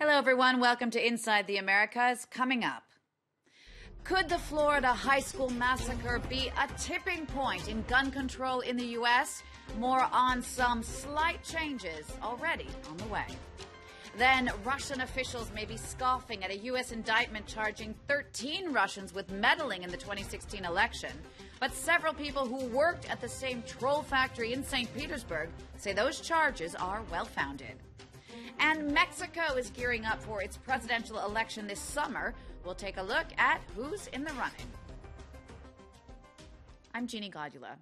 Hello, everyone. Welcome to Inside the Americas. Coming up, could the Florida high school massacre be a tipping point in gun control in the U.S.? More on some slight changes already on the way. Then Russian officials may be scoffing at a U.S. indictment charging 13 Russians with meddling in the 2016 election. But several people who worked at the same troll factory in St. Petersburg say those charges are well-founded. And Mexico is gearing up for its presidential election this summer. We'll take a look at who's in the running. I'm Jeannie Godula.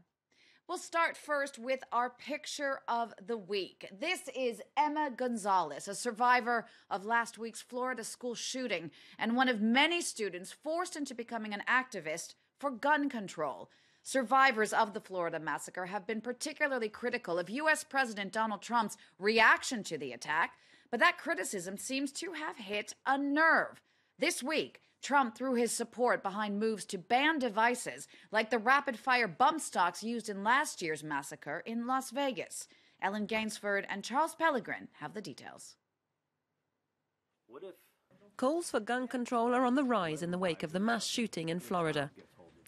We'll start first with our picture of the week. This is Emma Gonzales, a survivor of last week's Florida school shooting and one of many students forced into becoming an activist for gun control. Survivors of the Florida massacre have been particularly critical of U.S. President Donald Trump's reaction to the attack, but that criticism seems to have hit a nerve. This week, Trump threw his support behind moves to ban devices like the rapid-fire bump stocks used in last year's massacre in Las Vegas. Ellen Gainsford and Charles Pellegrin have the details. Calls for gun control are on the rise in the wake of the mass shooting in Florida.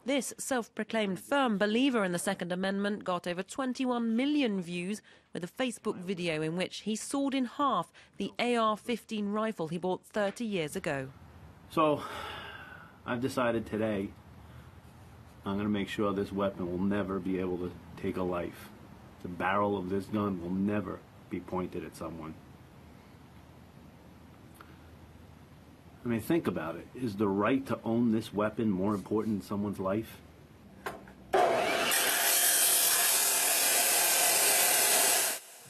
This self-proclaimed firm believer in the Second Amendment got over 21 million views with a Facebook video in which he sawed in half the AR-15 rifle he bought 30 years ago. So, I've decided today I'm going to make sure this weapon will never be able to take a life. The barrel of this gun will never be pointed at someone. I mean, think about it. Is the right to own this weapon more important than someone's life?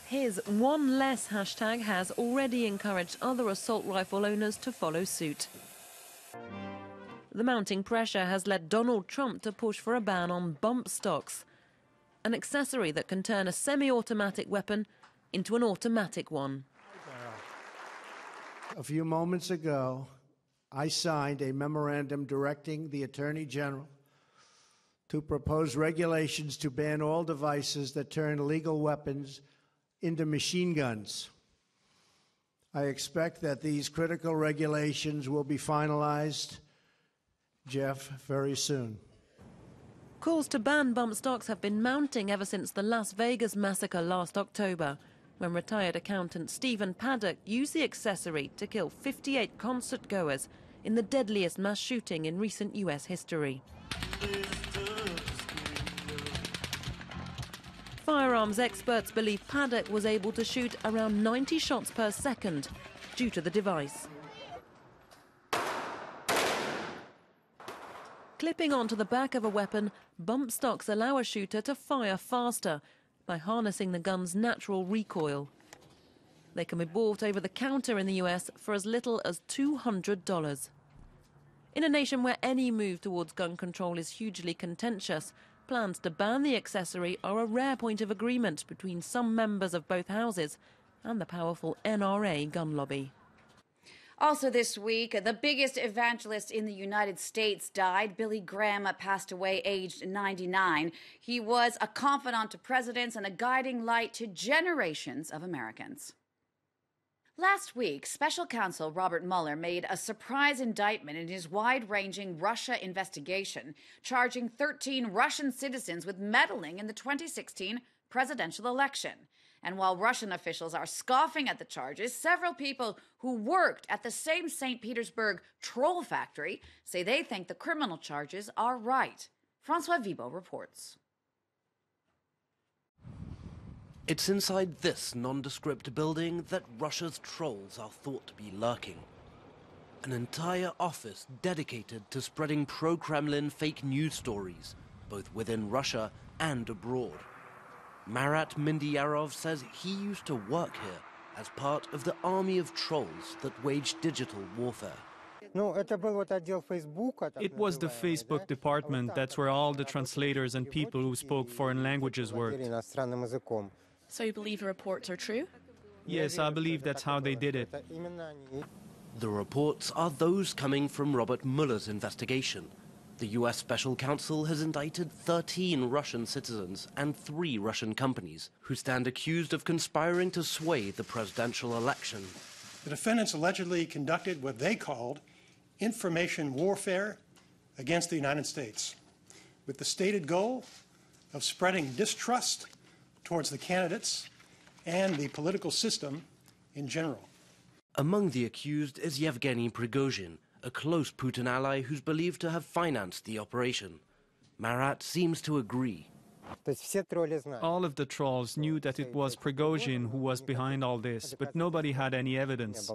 His One Less hashtag has already encouraged other assault rifle owners to follow suit. The mounting pressure has led Donald Trump to push for a ban on bump stocks, an accessory that can turn a semi-automatic weapon into an automatic one. A few moments ago, I signed a memorandum directing the Attorney General to propose regulations to ban all devices that turn legal weapons into machine guns. I expect that these critical regulations will be finalized, Jeff, very soon. Calls to ban bump stocks have been mounting ever since the Las Vegas massacre last October, when retired accountant Stephen Paddock used the accessory to kill 58 concert-goers in the deadliest mass shooting in recent U.S. history. Firearms experts believe Paddock was able to shoot around 90 shots per second due to the device. Clipping onto the back of a weapon, bump stocks allow a shooter to fire faster by harnessing the gun's natural recoil. They can be bought over the counter in the US for as little as $200. In a nation where any move towards gun control is hugely contentious, plans to ban the accessory are a rare point of agreement between some members of both houses and the powerful NRA gun lobby. Also this week, the biggest evangelist in the United States died. Billy Graham passed away aged 99. He was a confidant to presidents and a guiding light to generations of Americans. Last week, special counsel Robert Muller made a surprise indictment in his wide-ranging Russia investigation, charging 13 Russian citizens with meddling in the 2016 presidential election. And while Russian officials are scoffing at the charges, several people who worked at the same St. Petersburg troll factory say they think the criminal charges are right. Francois Vibo reports. It's inside this nondescript building that Russia's trolls are thought to be lurking. An entire office dedicated to spreading pro-Kremlin fake news stories, both within Russia and abroad. Marat Mindyarov says he used to work here as part of the army of trolls that wage digital warfare. It was the Facebook department. That's where all the translators and people who spoke foreign languages worked. So you believe the reports are true? Yes, I believe that's how they did it. The reports are those coming from Robert Muller's investigation. The U.S. special counsel has indicted 13 Russian citizens and 3 Russian companies who stand accused of conspiring to sway the presidential election. The defendants allegedly conducted what they called information warfare against the United States, with the stated goal of spreading distrust towards the candidates and the political system in general. Among the accused is Yevgeny Prigozhin, a close Putin ally who's believed to have financed the operation. Marat seems to agree. All of the trolls knew that it was Prigozhin who was behind all this, but nobody had any evidence.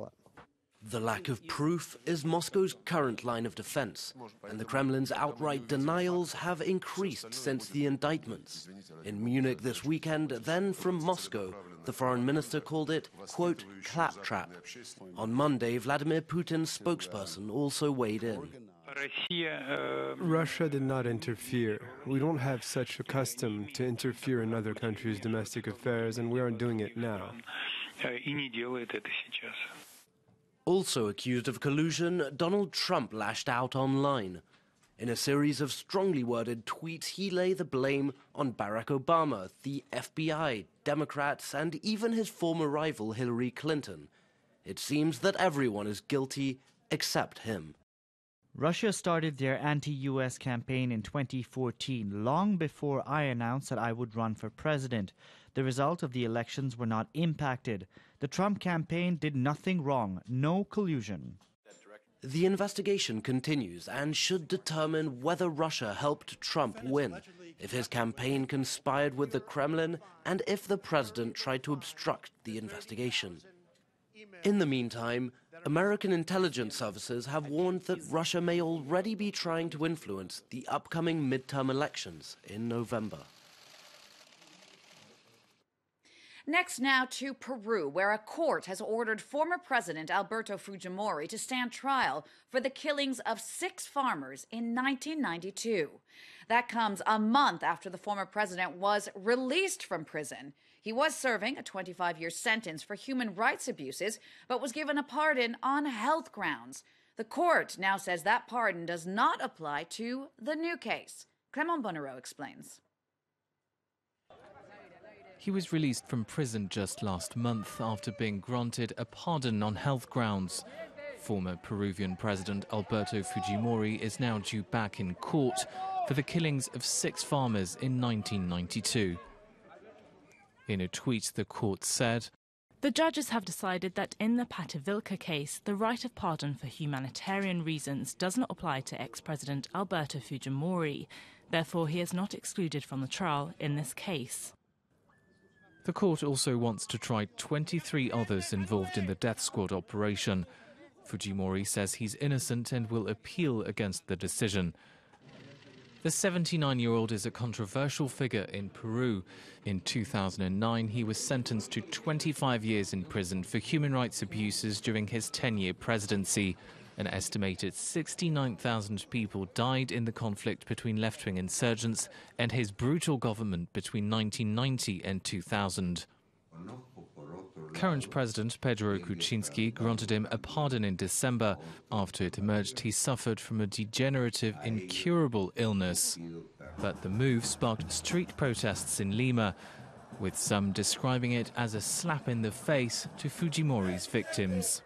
The lack of proof is Moscow's current line of defense, and the Kremlin's outright denials have increased since the indictments. In Munich this weekend, then from Moscow, the foreign minister called it, quote, claptrap. On Monday, Vladimir Putin's spokesperson also weighed in. Russia did not interfere. We don't have such a custom to interfere in other countries' domestic affairs, and we aren't doing it now. Also accused of collusion, Donald Trump lashed out online. In a series of strongly worded tweets, he lay the blame on Barack Obama, the FBI, Democrats, and even his former rival Hillary Clinton. It seems that everyone is guilty except him. Russia started their anti-US campaign in 2014, long before I announced that I would run for president. The result of the elections were not impacted. The Trump campaign did nothing wrong, no collusion. The investigation continues and should determine whether Russia helped Trump win, if his campaign conspired with the Kremlin, and if the president tried to obstruct the investigation. In the meantime, American intelligence services have warned that Russia may already be trying to influence the upcoming midterm elections in November. Next now to Peru, where a court has ordered former President Alberto Fujimori to stand trial for the killings of 6 farmers in 1992. That comes a month after the former president was released from prison. He was serving a 25-year sentence for human rights abuses, but was given a pardon on health grounds. The court now says that pardon does not apply to the new case. Clement Bonnereau explains. He was released from prison just last month after being granted a pardon on health grounds. Former Peruvian President Alberto Fujimori is now due back in court for the killings of 6 farmers in 1992. In a tweet, the court said, "The judges have decided that in the Pativilca case, the right of pardon for humanitarian reasons does not apply to ex-President Alberto Fujimori. Therefore, he is not excluded from the trial in this case." The court also wants to try 23 others involved in the death squad operation. Fujimori says he's innocent and will appeal against the decision. The 79-year-old is a controversial figure in Peru. In 2009, he was sentenced to 25 years in prison for human rights abuses during his 10-year presidency. An estimated 69,000 people died in the conflict between left-wing insurgents and his brutal government between 1990 and 2000. Current President Pedro Kuczynski granted him a pardon in December after it emerged he suffered from a degenerative, incurable illness. But the move sparked street protests in Lima, with some describing it as a slap in the face to Fujimori's victims.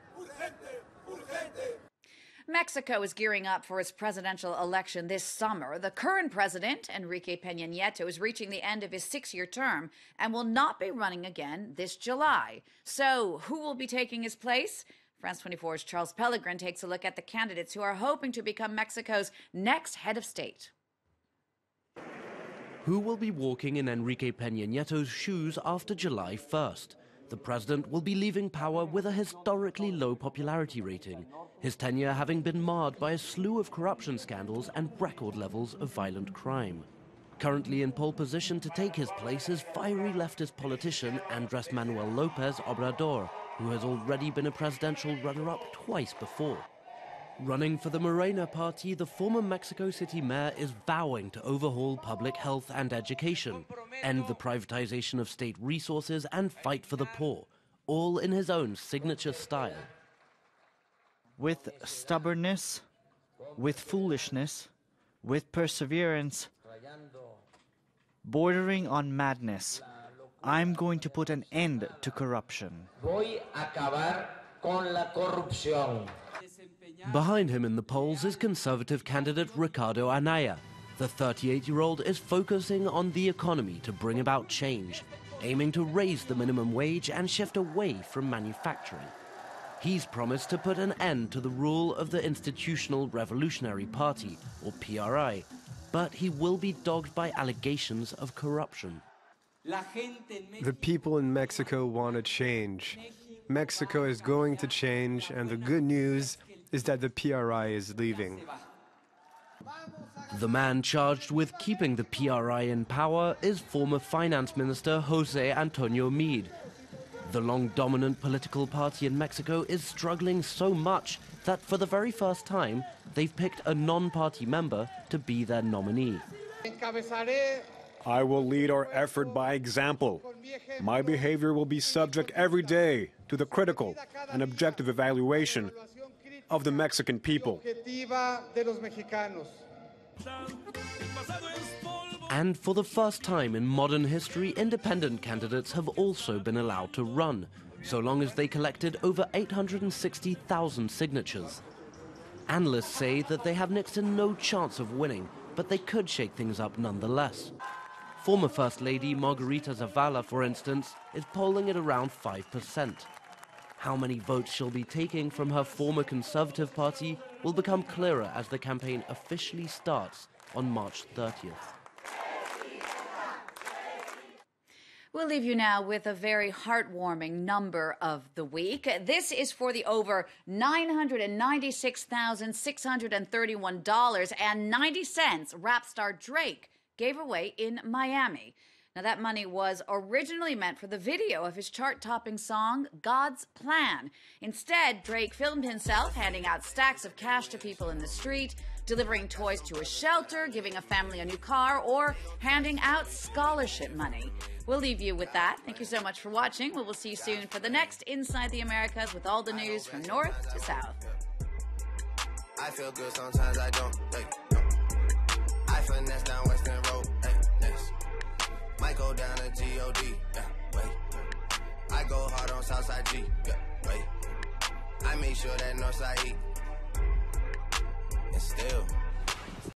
Mexico is gearing up for its presidential election this summer. The current president, Enrique Peña Nieto, is reaching the end of his 6-year term and will not be running again this July. So, who will be taking his place? France 24's Charles Pellegrin takes a look at the candidates who are hoping to become Mexico's next head of state. Who will be walking in Enrique Peña Nieto's shoes after July 1st? The president will be leaving power with a historically low popularity rating, his tenure having been marred by a slew of corruption scandals and record levels of violent crime. Currently in pole position to take his place is fiery leftist politician Andrés Manuel López Obrador, who has already been a presidential runner-up twice before. Running for the Morena party, the former Mexico City mayor is vowing to overhaul public health and education, end the privatization of state resources, and fight for the poor, all in his own signature style. With stubbornness, with foolishness, with perseverance, bordering on madness, I'm going to put an end to corruption. con la corrupción. Behind him in the polls is Conservative candidate Ricardo Anaya. The 38-year-old is focusing on the economy to bring about change, aiming to raise the minimum wage and shift away from manufacturing. He's promised to put an end to the rule of the Institutional Revolutionary Party, or PRI, but he will be dogged by allegations of corruption. The people in Mexico want to change. Mexico is going to change, and the good news is that the PRI is leaving. The man charged with keeping the PRI in power is former Finance Minister Jose Antonio Meade. The long-dominant political party in Mexico is struggling so much that for the very first time, they've picked a non-party member to be their nominee. I will lead our effort by example. My behavior will be subject every day to the critical and objective evaluation of the Mexican people. And for the first time in modern history, independent candidates have also been allowed to run, so long as they collected over 860,000 signatures. Analysts say that they have next to no chance of winning, but they could shake things up nonetheless. Former First Lady Margarita Zavala, for instance, is polling at around 5%. How many votes she'll be taking from her former Conservative Party will become clearer as the campaign officially starts on March 30th. We'll leave you now with a very heartwarming number of the week. This is for the over $996,631.90 rap star Drake gave away in Miami. Now, that money was originally meant for the video of his chart-topping song, God's Plan. Instead, Drake filmed himself handing out stacks of cash to people in the street, delivering toys to a shelter, giving a family a new car, or handing out scholarship money. We'll leave you with that. Thank you so much for watching. We will see you soon for the next Inside the Americas with all the news from north to south. I feel good, sometimes I don't. I finesse down Western Road. Might go down to G.O.D. I go hard on Southside G. I make sure that Northside E. And still